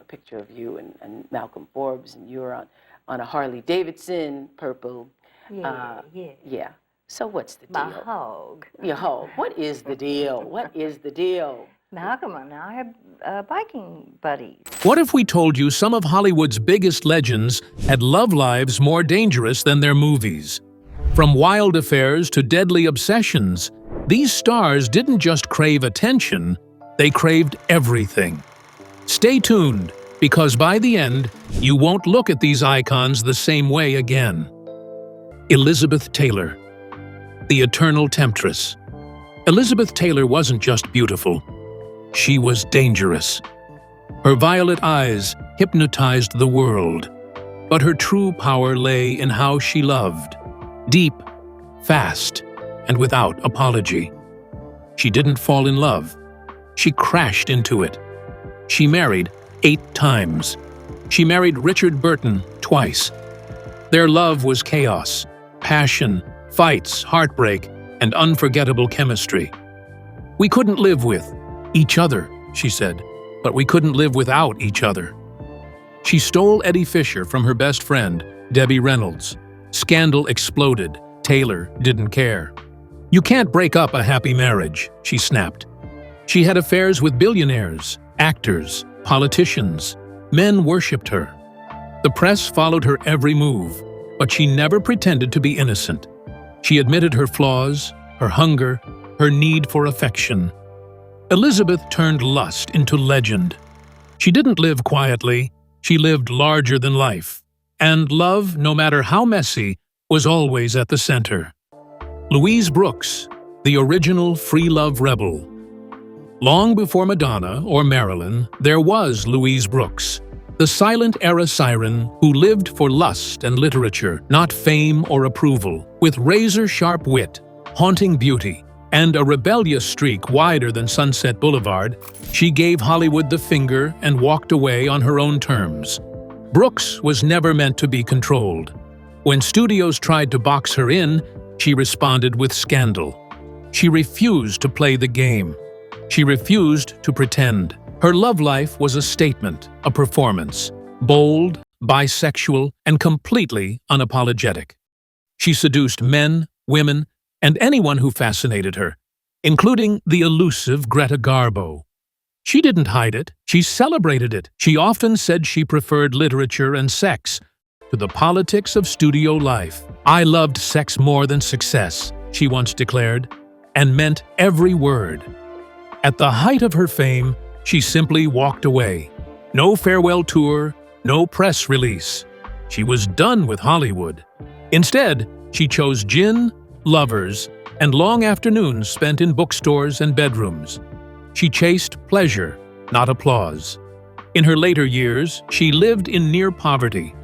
picture of you and Malcolm Forbes, and you were on a Harley Davidson, purple. Yeah. So what's the deal? My hog. Your hog. What is the deal? What is the deal? Malcolm and I are biking buddies. What if we told you some of Hollywood's biggest legends had love lives more dangerous than their movies? From wild affairs to deadly obsessions, these stars didn't just crave attention, they craved everything. Stay tuned, because by the end, you won't look at these icons the same way again. Elizabeth Taylor, the eternal temptress. Elizabeth Taylor wasn't just beautiful. She was dangerous. Her violet eyes hypnotized the world, but her true power lay in how she loved. Deep, fast, and without apology. She didn't fall in love. She crashed into it. She married 8 times. She married Richard Burton twice. Their love was chaos, passion, fights, heartbreak, and unforgettable chemistry. We couldn't live with each other, she said, but we couldn't live without each other. She stole Eddie Fisher from her best friend, Debbie Reynolds. Scandal exploded. Taylor didn't care. You can't break up a happy marriage, she snapped. She had affairs with billionaires, actors, politicians. Men worshipped her. The press followed her every move, but she never pretended to be innocent. She admitted her flaws, her hunger, her need for affection. Elizabeth turned lust into legend. She didn't live quietly, she lived larger than life. And love, no matter how messy, was always at the center. Louise Brooks, the original free love rebel. Long before Madonna or Marilyn, there was Louise Brooks, the silent-era siren who lived for lust and literature, not fame or approval. With razor-sharp wit, haunting beauty, and a rebellious streak wider than Sunset Boulevard, she gave Hollywood the finger and walked away on her own terms. Brooks was never meant to be controlled. When studios tried to box her in, she responded with scandal. She refused to play the game. She refused to pretend. Her love life was a statement, a performance, bold, bisexual, and completely unapologetic. She seduced men, women, and anyone who fascinated her, including the elusive Greta Garbo. She didn't hide it, she celebrated it. She often said she preferred literature and sex to the politics of studio life. "I loved sex more than success," she once declared, and meant every word. At the height of her fame, she simply walked away. No farewell tour, no press release. She was done with Hollywood. Instead, she chose gin, lovers, and long afternoons spent in bookstores and bedrooms. She chased pleasure, not applause. In her later years, she lived in near poverty.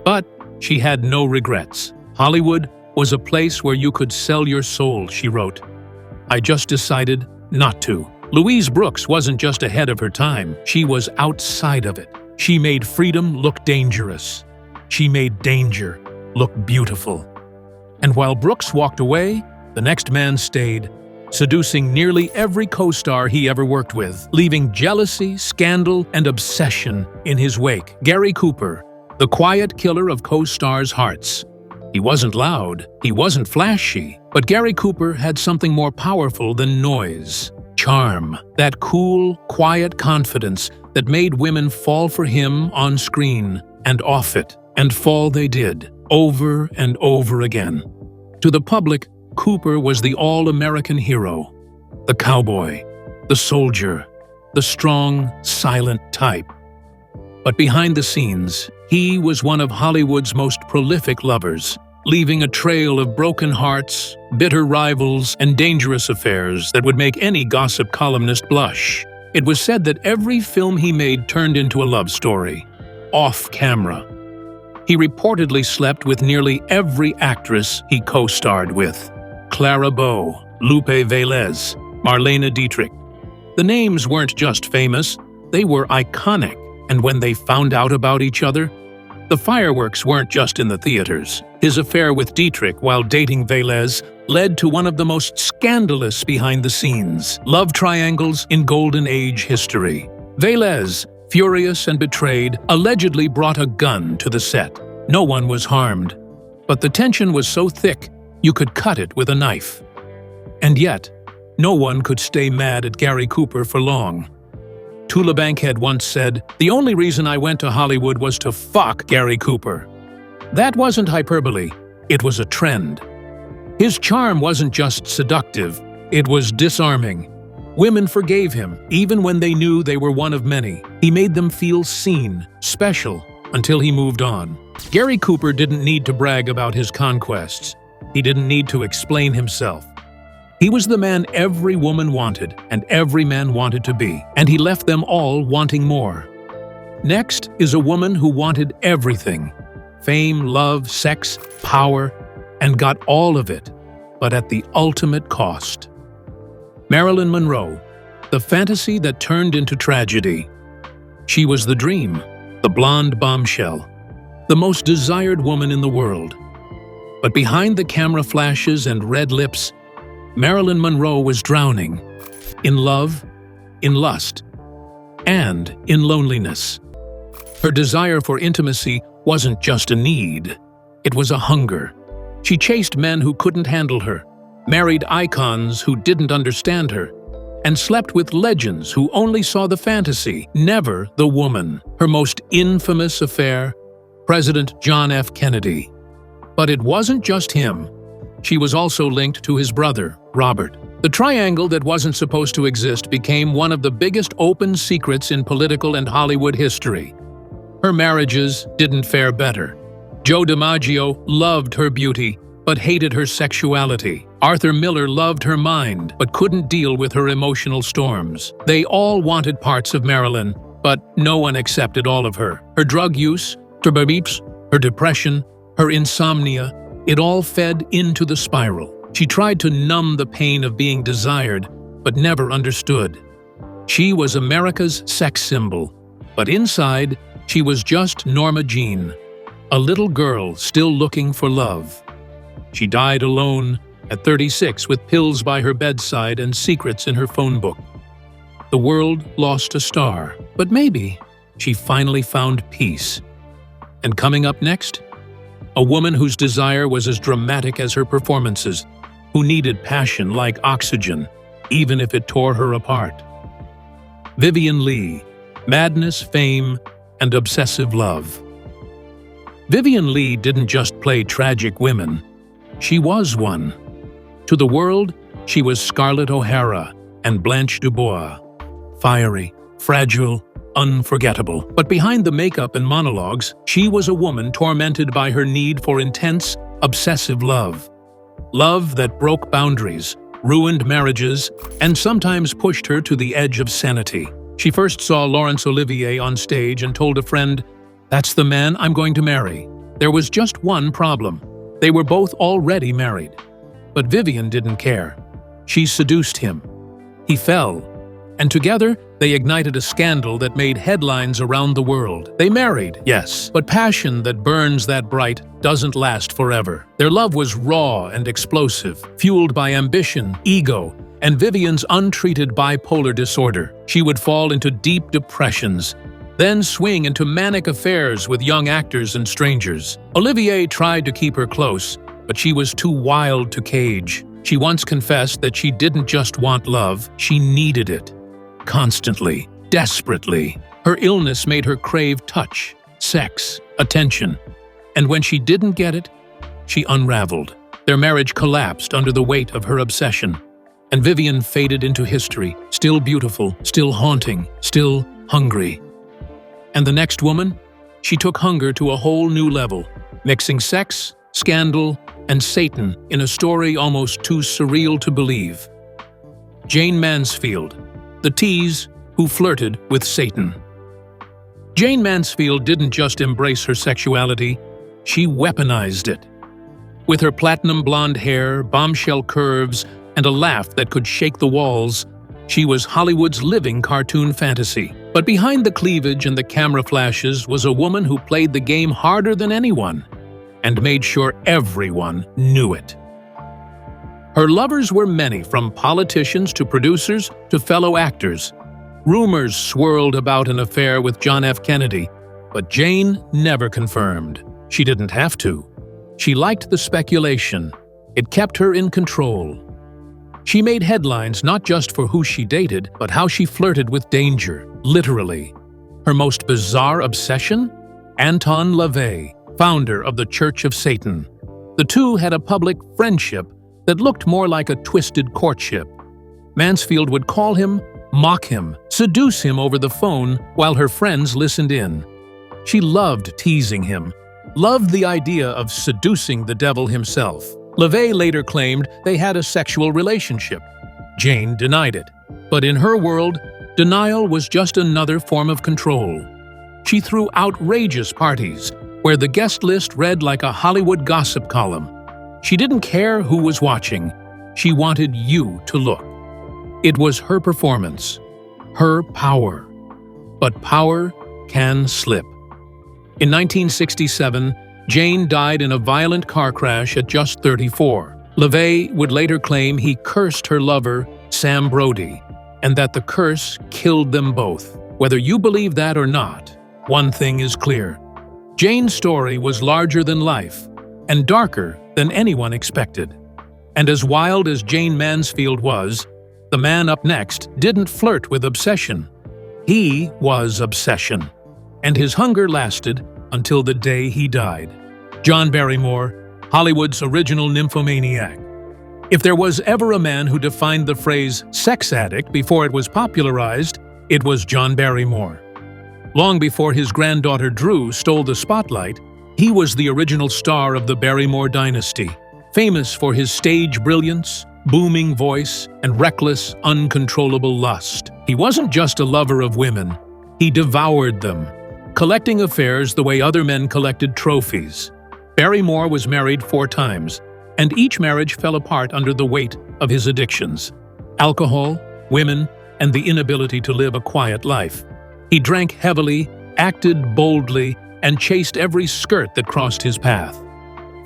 But she had no regrets. Hollywood was a place where you could sell your soul, she wrote. "I just decided not to." Louise Brooks wasn't just ahead of her time, she was outside of it. She made freedom look dangerous. She made danger look beautiful. And while Brooks walked away, the next man stayed, seducing nearly every co-star he ever worked with, leaving jealousy, scandal, and obsession in his wake. Gary Cooper, the quiet killer of co-stars' hearts. He wasn't loud, he wasn't flashy, but Gary Cooper had something more powerful than noise. Charm, that cool, quiet confidence that made women fall for him on screen and off it, and fall they did, over and over again. To the public, Cooper was the all-American hero, the cowboy, the soldier, the strong, silent type. But behind the scenes, he was one of Hollywood's most prolific lovers, leaving a trail of broken hearts, bitter rivals, and dangerous affairs that would make any gossip columnist blush. It was said that every film he made turned into a love story, off camera. He reportedly slept with nearly every actress he co-starred with. Clara Bow, Lupe Velez, Marlene Dietrich. The names weren't just famous, they were iconic, and when they found out about each other, the fireworks weren't just in the theaters. His affair with Dietrich while dating Velez led to one of the most scandalous behind-the-scenes love triangles in Golden Age history. Velez, furious and betrayed, allegedly brought a gun to the set. No one was harmed, but the tension was so thick you could cut it with a knife. And yet, no one could stay mad at Gary Cooper for long. Tula Bankhead once said, "The only reason I went to Hollywood was to fuck Gary Cooper." That wasn't hyperbole, it was a trend. His charm wasn't just seductive, it was disarming. Women forgave him, even when they knew they were one of many. He made them feel seen, special, until he moved on. Gary Cooper didn't need to brag about his conquests. He didn't need to explain himself. He was the man every woman wanted and every man wanted to be, and he left them all wanting more. Next is a woman who wanted everything: fame, love, sex, power, and got all of it, but at the ultimate cost. Marilyn Monroe, the fantasy that turned into tragedy. She was the dream, the blonde bombshell, the most desired woman in the world. But behind the camera flashes and red lips, Marilyn Monroe was drowning in love, in lust, and in loneliness. Her desire for intimacy wasn't just a need, it was a hunger. She chased men who couldn't handle her, married icons who didn't understand her, and slept with legends who only saw the fantasy, never the woman. Her most infamous affair, President John F. Kennedy. But it wasn't just him. She was also linked to his brother, Robert. The triangle that wasn't supposed to exist became one of the biggest open secrets in political and Hollywood history. Her marriages didn't fare better. Joe DiMaggio loved her beauty, but hated her sexuality. Arthur Miller loved her mind, but couldn't deal with her emotional storms. They all wanted parts of Marilyn, but no one accepted all of her. Her drug use, her depression, her insomnia, it all fed into the spiral. She tried to numb the pain of being desired, but never understood. She was America's sex symbol, but inside, she was just Norma Jean, a little girl still looking for love. She died alone at 36 with pills by her bedside and secrets in her phone book. The world lost a star, but maybe she finally found peace. And coming up next, a woman whose desire was as dramatic as her performances, who needed passion like oxygen, even if it tore her apart. Vivien Leigh, madness, fame, and obsessive love. Vivien Leigh didn't just play tragic women. She was one. To the world, she was Scarlett O'Hara and Blanche DuBois. Fiery, fragile, unforgettable. But behind the makeup and monologues, she was a woman tormented by her need for intense, obsessive love. Love that broke boundaries, ruined marriages, and sometimes pushed her to the edge of sanity. She first saw Laurence Olivier on stage and told a friend, "That's the man I'm going to marry." There was just one problem. They were both already married. But Vivien didn't care. She seduced him. He fell. And together, they ignited a scandal that made headlines around the world. They married, yes, but passion that burns that bright doesn't last forever. Their love was raw and explosive, fueled by ambition, ego, and Vivien's untreated bipolar disorder. She would fall into deep depressions, then swing into manic affairs with young actors and strangers. Olivier tried to keep her close, but she was too wild to cage. She once confessed that she didn't just want love, she needed it. Constantly, desperately. Her illness made her crave touch, sex, attention. And when she didn't get it, she unraveled. Their marriage collapsed under the weight of her obsession. And Vivien faded into history, still beautiful, still haunting, still hungry. And the next woman? She took hunger to a whole new level, mixing sex, scandal, and Satan in a story almost too surreal to believe. Jane Mansfield, the tease who flirted with Satan. Jane Mansfield didn't just embrace her sexuality, she weaponized it. With her platinum blonde hair, bombshell curves, and a laugh that could shake the walls, she was Hollywood's living cartoon fantasy. But behind the cleavage and the camera flashes was a woman who played the game harder than anyone, and made sure everyone knew it. Her lovers were many, from politicians to producers to fellow actors. Rumors swirled about an affair with John F. Kennedy, but Jane never confirmed. She didn't have to. She liked the speculation. It kept her in control. She made headlines not just for who she dated, but how she flirted with danger, literally. Her most bizarre obsession? Anton LaVey, founder of the Church of Satan. The two had a public friendship that looked more like a twisted courtship. Mansfield would call him, mock him, seduce him over the phone while her friends listened in. She loved teasing him, loved the idea of seducing the devil himself. LaVey later claimed they had a sexual relationship. Jane denied it. But in her world, denial was just another form of control. She threw outrageous parties, where the guest list read like a Hollywood gossip column. She didn't care who was watching. She wanted you to look. It was her performance, her power. But power can slip. In 1967, Jane died in a violent car crash at just 34. LaVey would later claim he cursed her lover, Sam Brody, and that the curse killed them both. Whether you believe that or not, one thing is clear. Jane's story was larger than life and darker than anyone expected. And as wild as Jane Mansfield was, the man up next didn't flirt with obsession. He was obsession. And his hunger lasted until the day he died. John Barrymore, Hollywood's original nymphomaniac. If there was ever a man who defined the phrase sex addict before it was popularized, it was John Barrymore. Long before his granddaughter Drew stole the spotlight, he was the original star of the Barrymore dynasty, famous for his stage brilliance, booming voice, and reckless, uncontrollable lust. He wasn't just a lover of women, he devoured them, collecting affairs the way other men collected trophies. Barrymore was married 4 times, and each marriage fell apart under the weight of his addictions: alcohol, women, and the inability to live a quiet life. He drank heavily, acted boldly, and chased every skirt that crossed his path.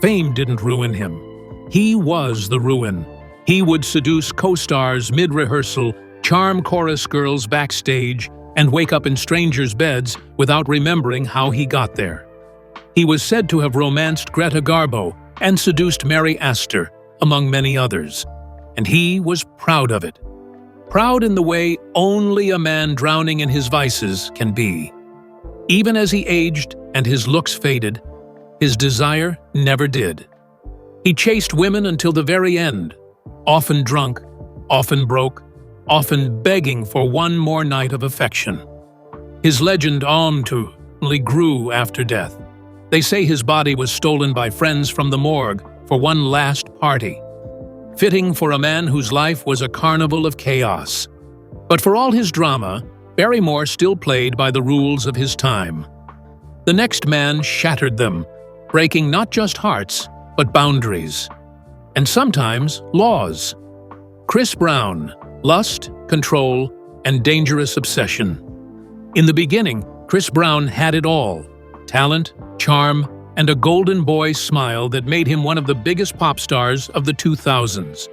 Fame didn't ruin him. He was the ruin. He would seduce co-stars mid-rehearsal, charm chorus girls backstage, and wake up in strangers' beds without remembering how he got there. He was said to have romanced Greta Garbo and seduced Mary Astor, among many others. And he was proud of it. Proud in the way only a man drowning in his vices can be. Even as he aged and his looks faded, his desire never did. He chased women until the very end, often drunk, often broke, often begging for one more night of affection. His legend only grew after death. They say his body was stolen by friends from the morgue for one last party. Fitting for a man whose life was a carnival of chaos. But for all his drama, Barrymore still played by the rules of his time. The next man shattered them, breaking not just hearts, but boundaries. And sometimes laws. Chris Brown, lust, control, and dangerous obsession. In the beginning, Chris Brown had it all: talent, charm, and a golden boy smile that made him one of the biggest pop stars of the 2000s.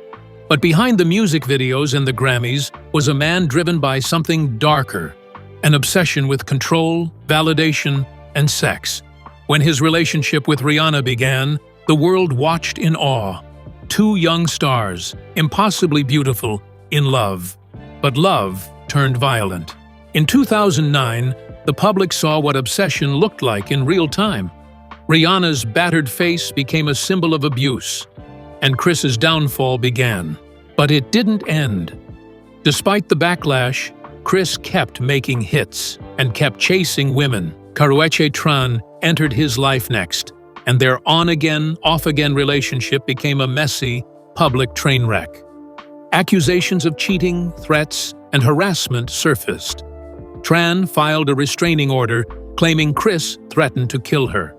But behind the music videos and the Grammys was a man driven by something darker, an obsession with control, validation, and sex. When his relationship with Rihanna began, the world watched in awe. 2 young stars, impossibly beautiful, in love. But love turned violent. In 2009, the public saw what obsession looked like in real time. Rihanna's battered face became a symbol of abuse, and Chris's downfall began. But it didn't end. Despite the backlash, Chris kept making hits and kept chasing women. Karrueche Tran entered his life next, and their on-again, off-again relationship became a messy, public train wreck. Accusations of cheating, threats, and harassment surfaced. Tran filed a restraining order claiming Chris threatened to kill her.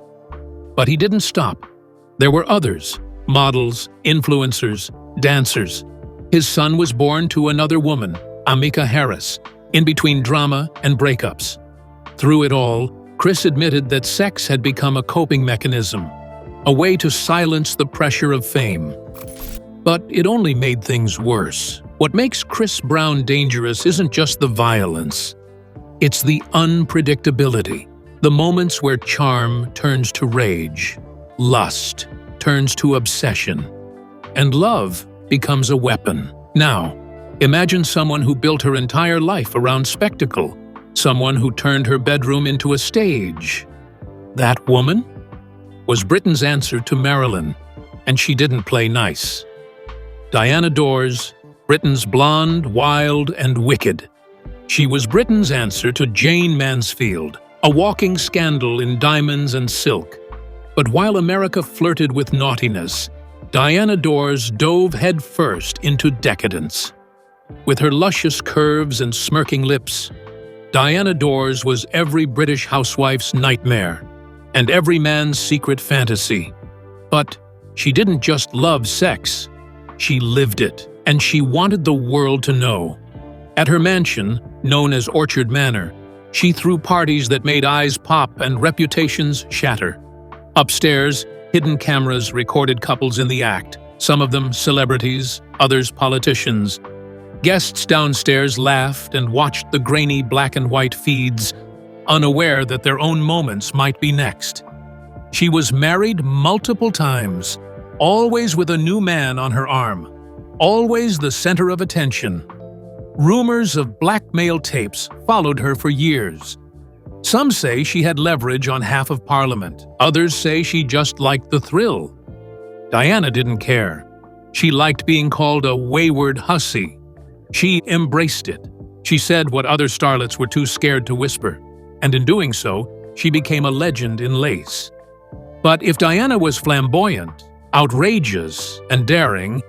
But he didn't stop. There were others: models, influencers, dancers. His son was born to another woman, Amika Harris, in between drama and breakups. Through it all, Chris admitted that sex had become a coping mechanism, a way to silence the pressure of fame. But it only made things worse. What makes Chris Brown dangerous isn't just the violence. It's the unpredictability, the moments where charm turns to rage, lust turns to obsession, and love becomes a weapon. Now, imagine someone who built her entire life around spectacle, someone who turned her bedroom into a stage. That woman was Britain's answer to Marilyn, and she didn't play nice. Diana Dors, Britain's blonde, wild, and wicked. She was Britain's answer to Jane Mansfield, a walking scandal in diamonds and silk. But while America flirted with naughtiness, Diana Dors dove headfirst into decadence. With her luscious curves and smirking lips, Diana Dors was every British housewife's nightmare and every man's secret fantasy. But she didn't just love sex, she lived it, and she wanted the world to know. At her mansion, known as Orchard Manor, she threw parties that made eyes pop and reputations shatter. Upstairs, hidden cameras recorded couples in the act, some of them celebrities, others politicians. Guests downstairs laughed and watched the grainy black and white feeds, unaware that their own moments might be next. She was married multiple times, always with a new man on her arm, always the center of attention. Rumors of blackmail tapes followed her for years. Some say she had leverage on half of Parliament. Others say she just liked the thrill. Diana didn't care. She liked being called a wayward hussy. She embraced it. She said what other starlets were too scared to whisper, and in doing so, she became a legend in lace. But if Diana was flamboyant, outrageous, and daring,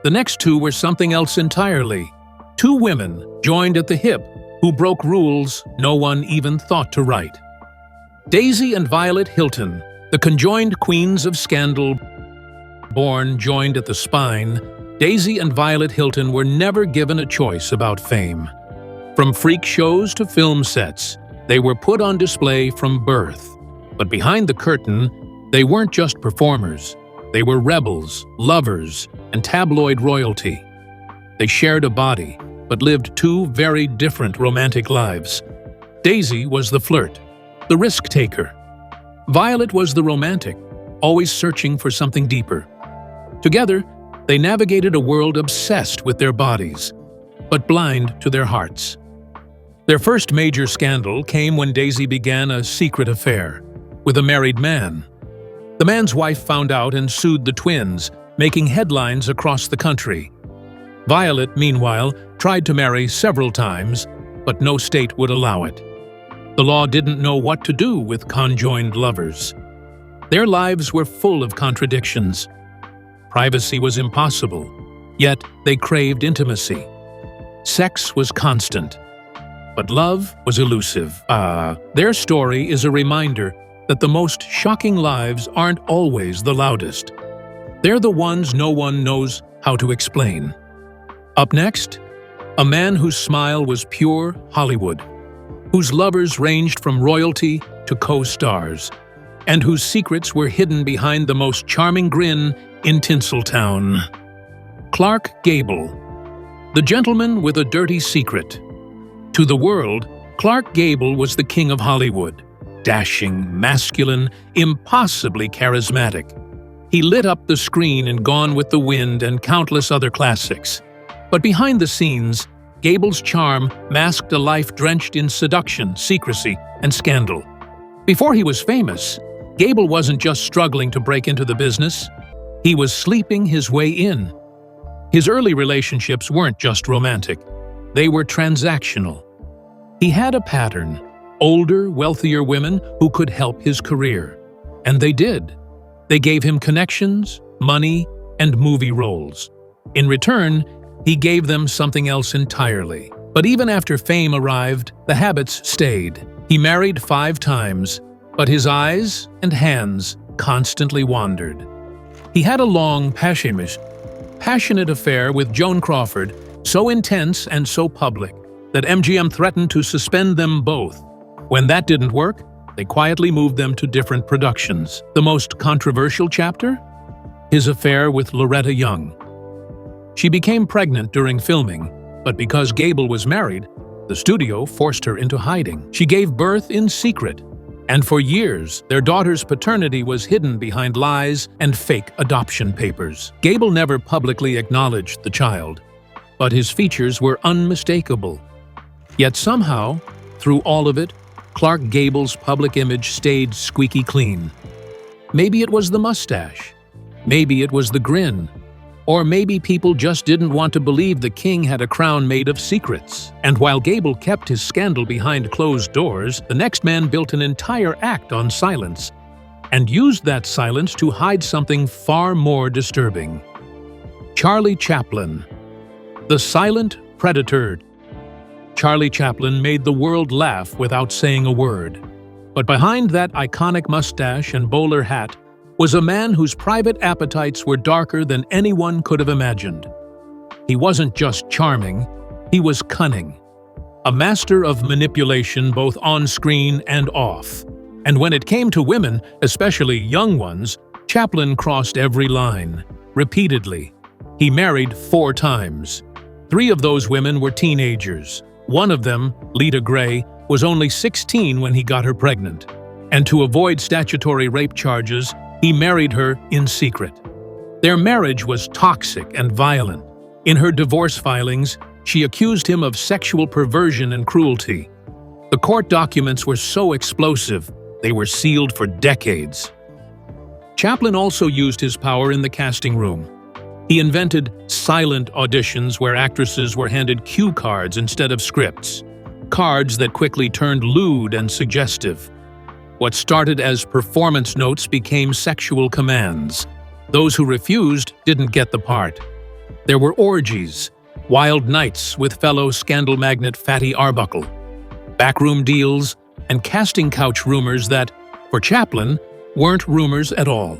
the next two were something else entirely. Two women joined at the hip who broke rules no one even thought to write. Daisy and Violet Hilton, the conjoined queens of scandal, born joined at the spine, Daisy and Violet Hilton were never given a choice about fame. From freak shows to film sets, they were put on display from birth. But behind the curtain, they weren't just performers. They were rebels, lovers, and tabloid royalty. They shared a body, but lived two very different romantic lives. Daisy was the flirt, the risk-taker. Violet was the romantic, always searching for something deeper. Together, they navigated a world obsessed with their bodies, but blind to their hearts. Their first major scandal came when Daisy began a secret affair with a married man. The man's wife found out and sued the twins, making headlines across the country. Violet, meanwhile, tried to marry several times, but no state would allow it. The law didn't know what to do with conjoined lovers. Their lives were full of contradictions. Privacy was impossible, yet they craved intimacy. Sex was constant, but love was elusive. Their story is a reminder that the most shocking lives aren't always the loudest. They're the ones no one knows how to explain. Up next, a man whose smile was pure Hollywood, whose lovers ranged from royalty to co-stars, and whose secrets were hidden behind the most charming grin in Tinseltown. Clark Gable, the gentleman with a dirty secret. To the world, Clark Gable was the king of Hollywood, dashing, masculine, impossibly charismatic. He lit up the screen in Gone with the Wind and countless other classics. But behind the scenes, Gable's charm masked a life drenched in seduction, secrecy, and scandal. Before he was famous, Gable wasn't just struggling to break into the business. He was sleeping his way in. His early relationships weren't just romantic. They were transactional. He had a pattern: older, wealthier women who could help his career. And they did. They gave him connections, money, and movie roles. In return, he gave them something else entirely. But even after fame arrived, the habits stayed. He married 5 times, but his eyes and hands constantly wandered. He had a long, passionate affair with Joan Crawford, so intense and so public that MGM threatened to suspend them both. When that didn't work, they quietly moved them to different productions. The most controversial chapter? His affair with Loretta Young. She became pregnant during filming, but because Gable was married, the studio forced her into hiding. She gave birth in secret, and for years, their daughter's paternity was hidden behind lies and fake adoption papers. Gable never publicly acknowledged the child, but his features were unmistakable. Yet somehow, through all of it, Clark Gable's public image stayed squeaky clean. Maybe it was the mustache, maybe it was the grin, or maybe people just didn't want to believe the king had a crown made of secrets. And while Gable kept his scandal behind closed doors, the next man built an entire act on silence and used that silence to hide something far more disturbing. Charlie Chaplin, the silent predator. Charlie Chaplin made the world laugh without saying a word. But behind that iconic mustache and bowler hat was a man whose private appetites were darker than anyone could have imagined. He wasn't just charming, he was cunning. A master of manipulation both on screen and off. And when it came to women, especially young ones, Chaplin crossed every line, repeatedly. He married 4 times. 3 of those women were teenagers. One of them, Lita Gray, was only 16 when he got her pregnant. And to avoid statutory rape charges, he married her in secret. Their marriage was toxic and violent. In her divorce filings, she accused him of sexual perversion and cruelty. The court documents were so explosive, they were sealed for decades. Chaplin also used his power in the casting room. He invented silent auditions where actresses were handed cue cards instead of scripts, cards that quickly turned lewd and suggestive. What started as performance notes became sexual commands. Those who refused didn't get the part. There were orgies, wild nights with fellow scandal magnate Fatty Arbuckle, backroom deals, and casting couch rumors that, for Chaplin, weren't rumors at all.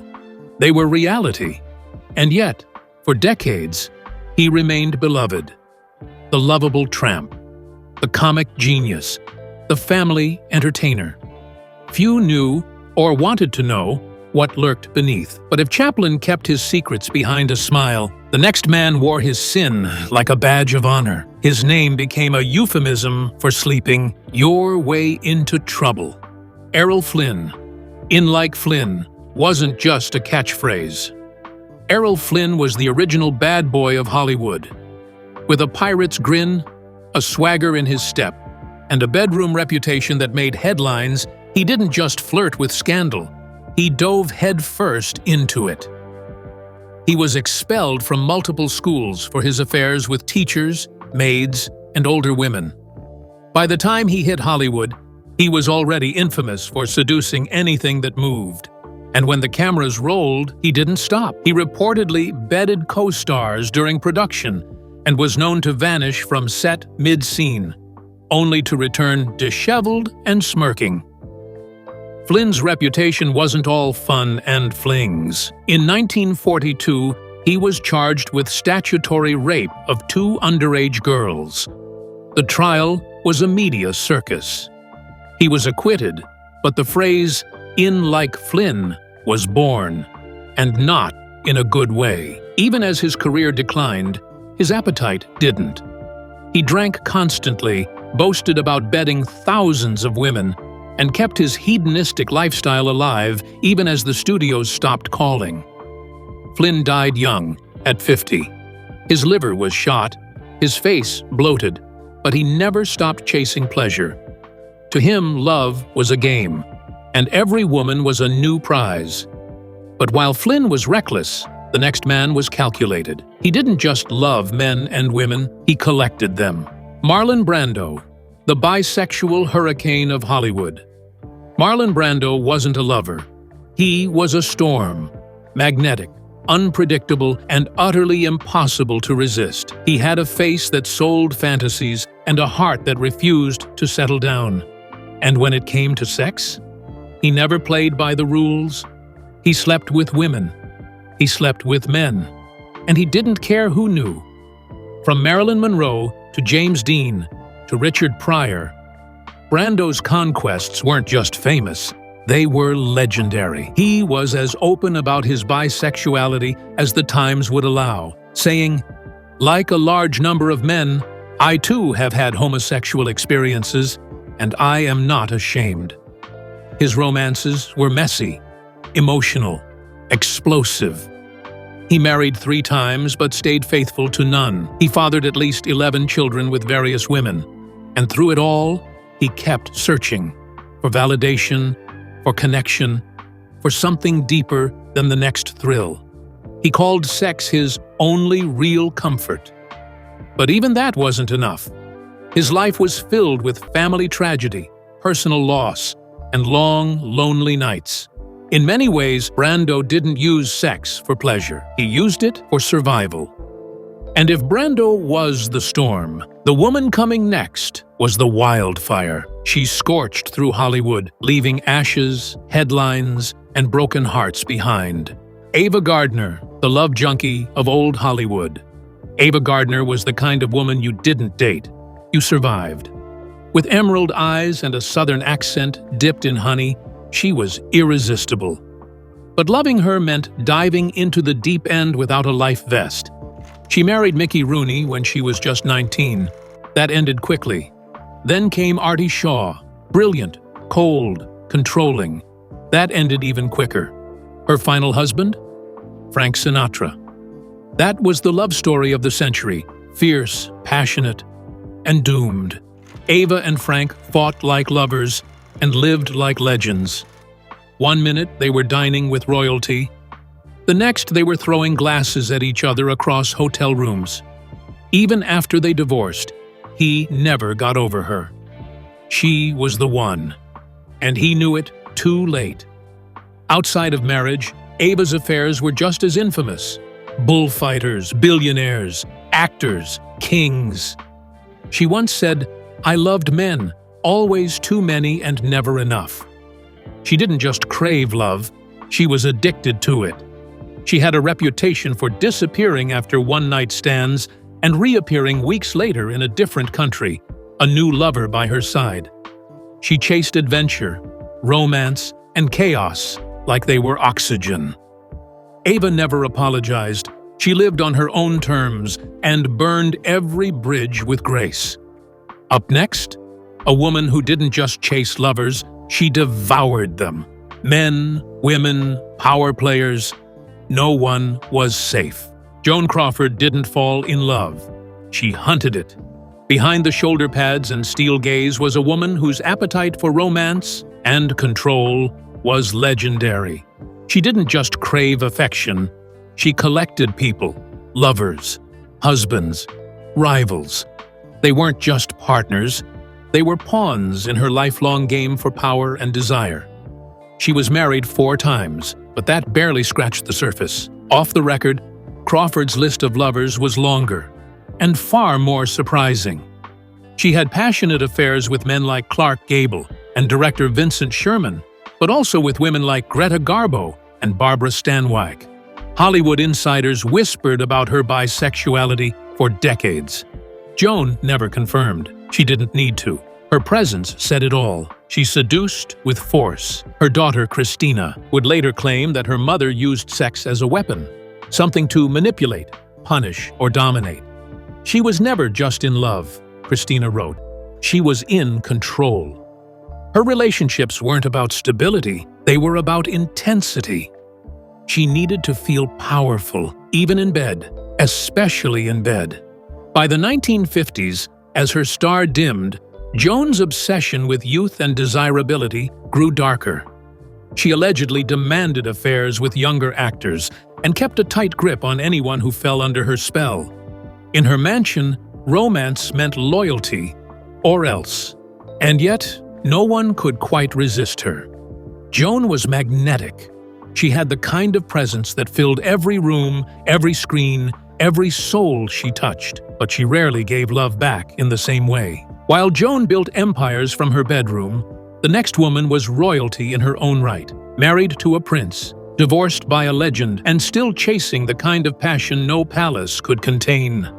They were reality. And yet, for decades, he remained beloved. The lovable tramp, the comic genius, the family entertainer. Few knew, or wanted to know, what lurked beneath. But if Chaplin kept his secrets behind a smile, the next man wore his sin like a badge of honor. His name became a euphemism for sleeping your way into trouble. Errol Flynn, in like Flynn, wasn't just a catchphrase. Errol Flynn was the original bad boy of Hollywood. With a pirate's grin, a swagger in his step, and a bedroom reputation that made headlines, he didn't just flirt with scandal, he dove headfirst into it. He was expelled from multiple schools for his affairs with teachers, maids, and older women. By the time he hit Hollywood, he was already infamous for seducing anything that moved. And when the cameras rolled, he didn't stop. He reportedly bedded co-stars during production and was known to vanish from set mid-scene, only to return disheveled and smirking. Flynn's reputation wasn't all fun and flings. In 1942, he was charged with statutory rape of 2 underage girls. The trial was a media circus. He was acquitted, but the phrase, "in like Flynn," was born, and not in a good way. Even as his career declined, his appetite didn't. He drank constantly, boasted about bedding thousands of women, and kept his hedonistic lifestyle alive even as the studios stopped calling. Flynn died young, at 50. His liver was shot, his face bloated, but he never stopped chasing pleasure. To him, love was a game, and every woman was a new prize. But while Flynn was reckless, the next man was calculated. He didn't just love men and women, he collected them. Marlon Brando, the bisexual hurricane of Hollywood. Marlon Brando wasn't a lover. He was a storm, magnetic, unpredictable, and utterly impossible to resist. He had a face that sold fantasies and a heart that refused to settle down. And when it came to sex, he never played by the rules. He slept with women. He slept with men. And he didn't care who knew. From Marilyn Monroe to James Dean to Richard Pryor, Brando's conquests weren't just famous, they were legendary. He was as open about his bisexuality as the times would allow, saying, Like a large number of men, I too have had homosexual experiences, and I am not ashamed. His romances were messy, emotional, explosive. He married 3 times but stayed faithful to none. He fathered at least 11 children with various women, and through it all, he kept searching for validation, for connection, for something deeper than the next thrill. He called sex his only real comfort. But even that wasn't enough. His life was filled with family tragedy, personal loss, and long, lonely nights. In many ways, Brando didn't use sex for pleasure. He used it for survival. And if Brando was the storm, the woman coming next was the wildfire. She scorched through Hollywood, leaving ashes, headlines, and broken hearts behind. Ava Gardner, the love junkie of old Hollywood. Ava Gardner was the kind of woman you didn't date. You survived. With emerald eyes and a southern accent dipped in honey, she was irresistible. But loving her meant diving into the deep end without a life vest. She married Mickey Rooney when she was just 19. That ended quickly. Then came Artie Shaw, brilliant, cold, controlling. That ended even quicker. Her final husband? Frank Sinatra. That was the love story of the century, fierce, passionate, and doomed. Ava and Frank fought like lovers and lived like legends. One minute they were dining with royalty. The next they were throwing glasses at each other across hotel rooms. Even after they divorced, he never got over her. She was the one, and he knew it too late. Outside of marriage, Ava's affairs were just as infamous. Bullfighters, billionaires, actors, kings. She once said, "I loved men, always too many and never enough." She didn't just crave love, she was addicted to it. She had a reputation for disappearing after one-night stands and reappearing weeks later in a different country, a new lover by her side. She chased adventure, romance, and chaos like they were oxygen. Ava never apologized. She lived on her own terms and burned every bridge with grace. Up next, a woman who didn't just chase lovers, she devoured them. Men, women, power players. No one was safe. Joan Crawford didn't fall in love. She hunted it. Behind the shoulder pads and steel gaze was a woman whose appetite for romance and control was legendary. She didn't just crave affection. She collected people, lovers, husbands, rivals. They weren't just partners. They were pawns in her lifelong game for power and desire. She was married 4 times, but that barely scratched the surface. Off the record, Crawford's list of lovers was longer and far more surprising. She had passionate affairs with men like Clark Gable and director Vincent Sherman, but also with women like Greta Garbo and Barbara Stanwyck. Hollywood insiders whispered about her bisexuality for decades. Joan never confirmed. She didn't need to. Her presence said it all. She seduced with force. Her daughter, Christina, would later claim that her mother used sex as a weapon, something to manipulate, punish, or dominate. She was never just in love, Christina wrote. She was in control. Her relationships weren't about stability, they were about intensity. She needed to feel powerful, even in bed, especially in bed. By the 1950s, as her star dimmed, Joan's obsession with youth and desirability grew darker. She allegedly demanded affairs with younger actors and kept a tight grip on anyone who fell under her spell. In her mansion, romance meant loyalty, or else. And yet, no one could quite resist her. Joan was magnetic. She had the kind of presence that filled every room, every screen, every soul she touched, but she rarely gave love back in the same way. While Joan built empires from her bedroom, the next woman was royalty in her own right, married to a prince, divorced by a legend, and still chasing the kind of passion no palace could contain.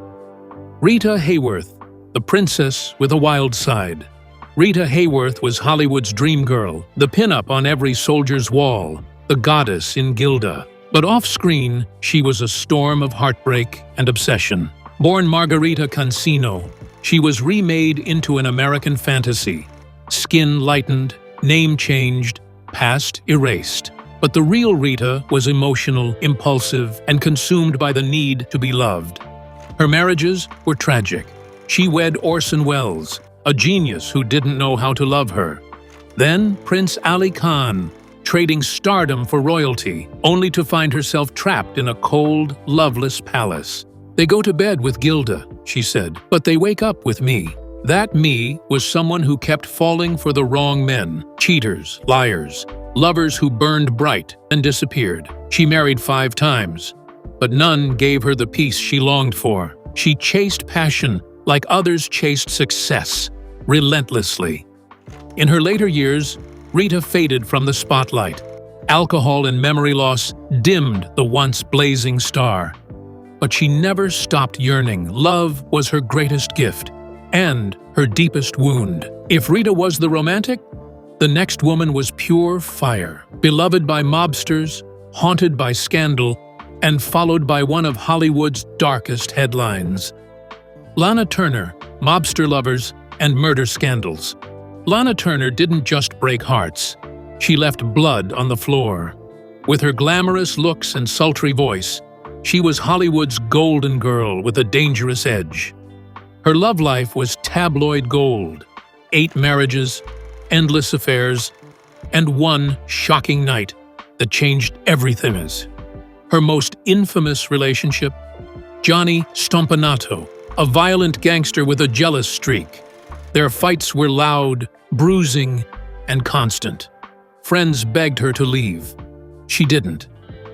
Rita Hayworth, the princess with a wild side. Rita Hayworth was Hollywood's dream girl, the pinup on every soldier's wall, the goddess in Gilda. But off-screen, she was a storm of heartbreak and obsession. Born Margarita Cancino, she was remade into an American fantasy. Skin lightened, name changed, past erased. But the real Rita was emotional, impulsive, and consumed by the need to be loved. Her marriages were tragic. She wed Orson Welles, a genius who didn't know how to love her. Then Prince Ali Khan, trading stardom for royalty, only to find herself trapped in a cold, loveless palace. "They go to bed with Gilda," she said, "but they wake up with me." That me was someone who kept falling for the wrong men, cheaters, liars, lovers who burned bright and disappeared. She married 5 times, but none gave her the peace she longed for. She chased passion like others chased success, relentlessly. In her later years, Rita faded from the spotlight. Alcohol and memory loss dimmed the once blazing star. But she never stopped yearning. Love was her greatest gift and her deepest wound. If Rita was the romantic, the next woman was pure fire, beloved by mobsters, haunted by scandal, and followed by one of Hollywood's darkest headlines. Lana Turner, mobster lovers, and murder scandals. Lana Turner didn't just break hearts. She left blood on the floor. With her glamorous looks and sultry voice, she was Hollywood's golden girl with a dangerous edge. Her love life was tabloid gold. 8 marriages, endless affairs, and one shocking night that changed everything. Her most infamous relationship, Johnny Stompanato, a violent gangster with a jealous streak. Their fights were loud, bruising, and constant. Friends begged her to leave. She didn't.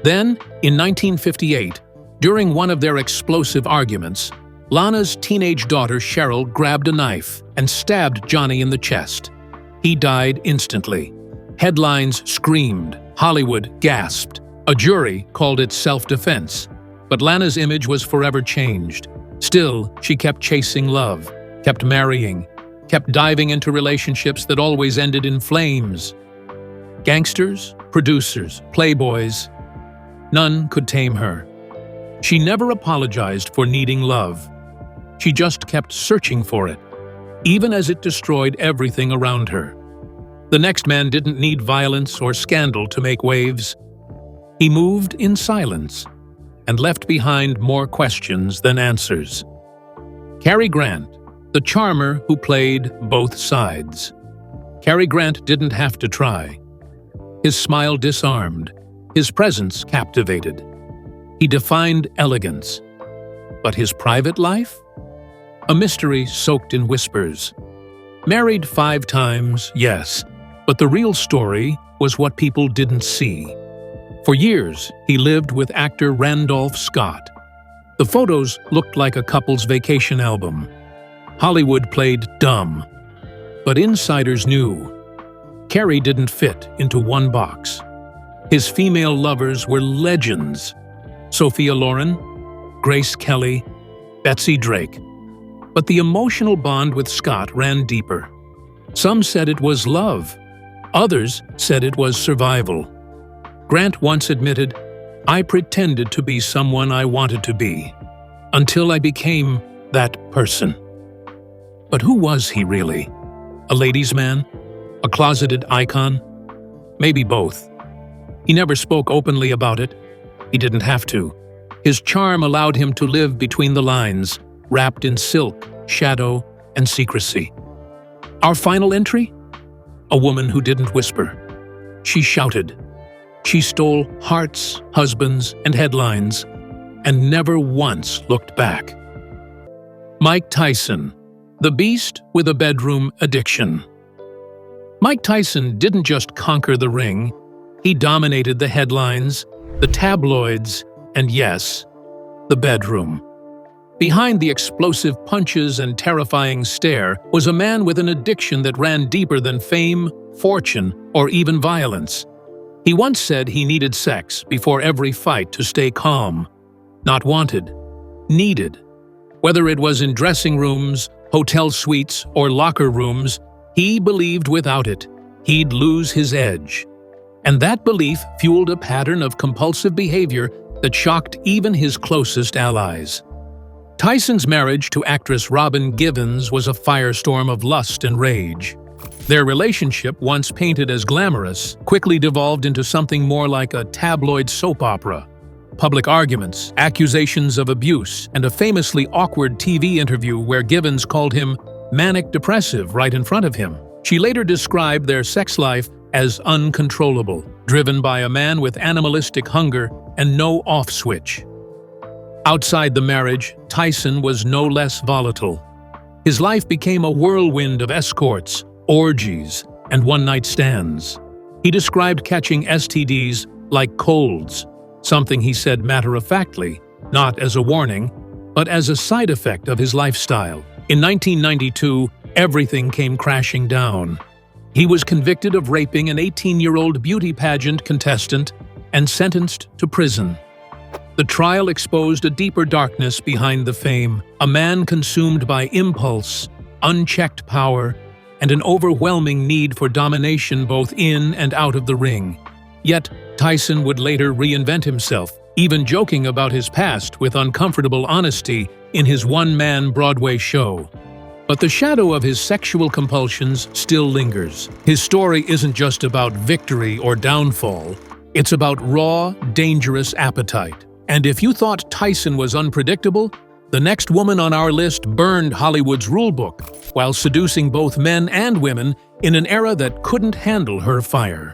Then, in 1958, during one of their explosive arguments, Lana's teenage daughter Cheryl grabbed a knife and stabbed Johnny in the chest. He died instantly. Headlines screamed. Hollywood gasped. A jury called it self-defense. But Lana's image was forever changed. Still, she kept chasing love, kept marrying, kept diving into relationships that always ended in flames. Gangsters, producers, playboys, none could tame her. She never apologized for needing love. She just kept searching for it, even as it destroyed everything around her. The next man didn't need violence or scandal to make waves. He moved in silence and left behind more questions than answers. Cary Grant, the charmer who played both sides. Cary Grant didn't have to try. His smile disarmed, his presence captivated. He defined elegance. But his private life? A mystery soaked in whispers. Married 5 times, yes, but the real story was what people didn't see. For years, he lived with actor Randolph Scott. The photos looked like a couple's vacation album. Hollywood played dumb. But insiders knew. Cary didn't fit into one box. His female lovers were legends. Sophia Loren, Grace Kelly, Betsy Drake. But the emotional bond with Scott ran deeper. Some said it was love. Others said it was survival. Grant once admitted, "I pretended to be someone I wanted to be, until I became that person." But who was he really? A ladies' man? A closeted icon? Maybe both. He never spoke openly about it. He didn't have to. His charm allowed him to live between the lines, wrapped in silk, shadow, and secrecy. Our final entry? A woman who didn't whisper. She shouted. She stole hearts, husbands, and headlines, and never once looked back. Mike Tyson, the beast with a bedroom addiction. Mike Tyson didn't just conquer the ring, he dominated the headlines, the tabloids, and yes, the bedroom. Behind the explosive punches and terrifying stare was a man with an addiction that ran deeper than fame, fortune, or even violence. He once said he needed sex before every fight to stay calm. Not wanted, needed. Whether it was in dressing rooms, hotel suites, or locker rooms, he believed without it, he'd lose his edge. And that belief fueled a pattern of compulsive behavior that shocked even his closest allies. Tyson's marriage to actress Robin Givens was a firestorm of lust and rage. Their relationship, once painted as glamorous, quickly devolved into something more like a tabloid soap opera. Public arguments, accusations of abuse, and a famously awkward TV interview where Givens called him manic-depressive right in front of him. She later described their sex life as uncontrollable, driven by a man with animalistic hunger and no off switch. Outside the marriage, Tyson was no less volatile. His life became a whirlwind of escorts, orgies, and one-night stands. He described catching STDs like colds, something he said matter-of-factly, not as a warning, but as a side effect of his lifestyle. In 1992, everything came crashing down. He was convicted of raping an 18-year-old beauty pageant contestant and sentenced to prison. The trial exposed a deeper darkness behind the fame, a man consumed by impulse, unchecked power, and an overwhelming need for domination both in and out of the ring. Yet, Tyson would later reinvent himself, even joking about his past with uncomfortable honesty in his one-man Broadway show. But the shadow of his sexual compulsions still lingers. His story isn't just about victory or downfall. It's about raw, dangerous appetite. And if you thought Tyson was unpredictable, the next woman on our list burned Hollywood's rulebook while seducing both men and women in an era that couldn't handle her fire.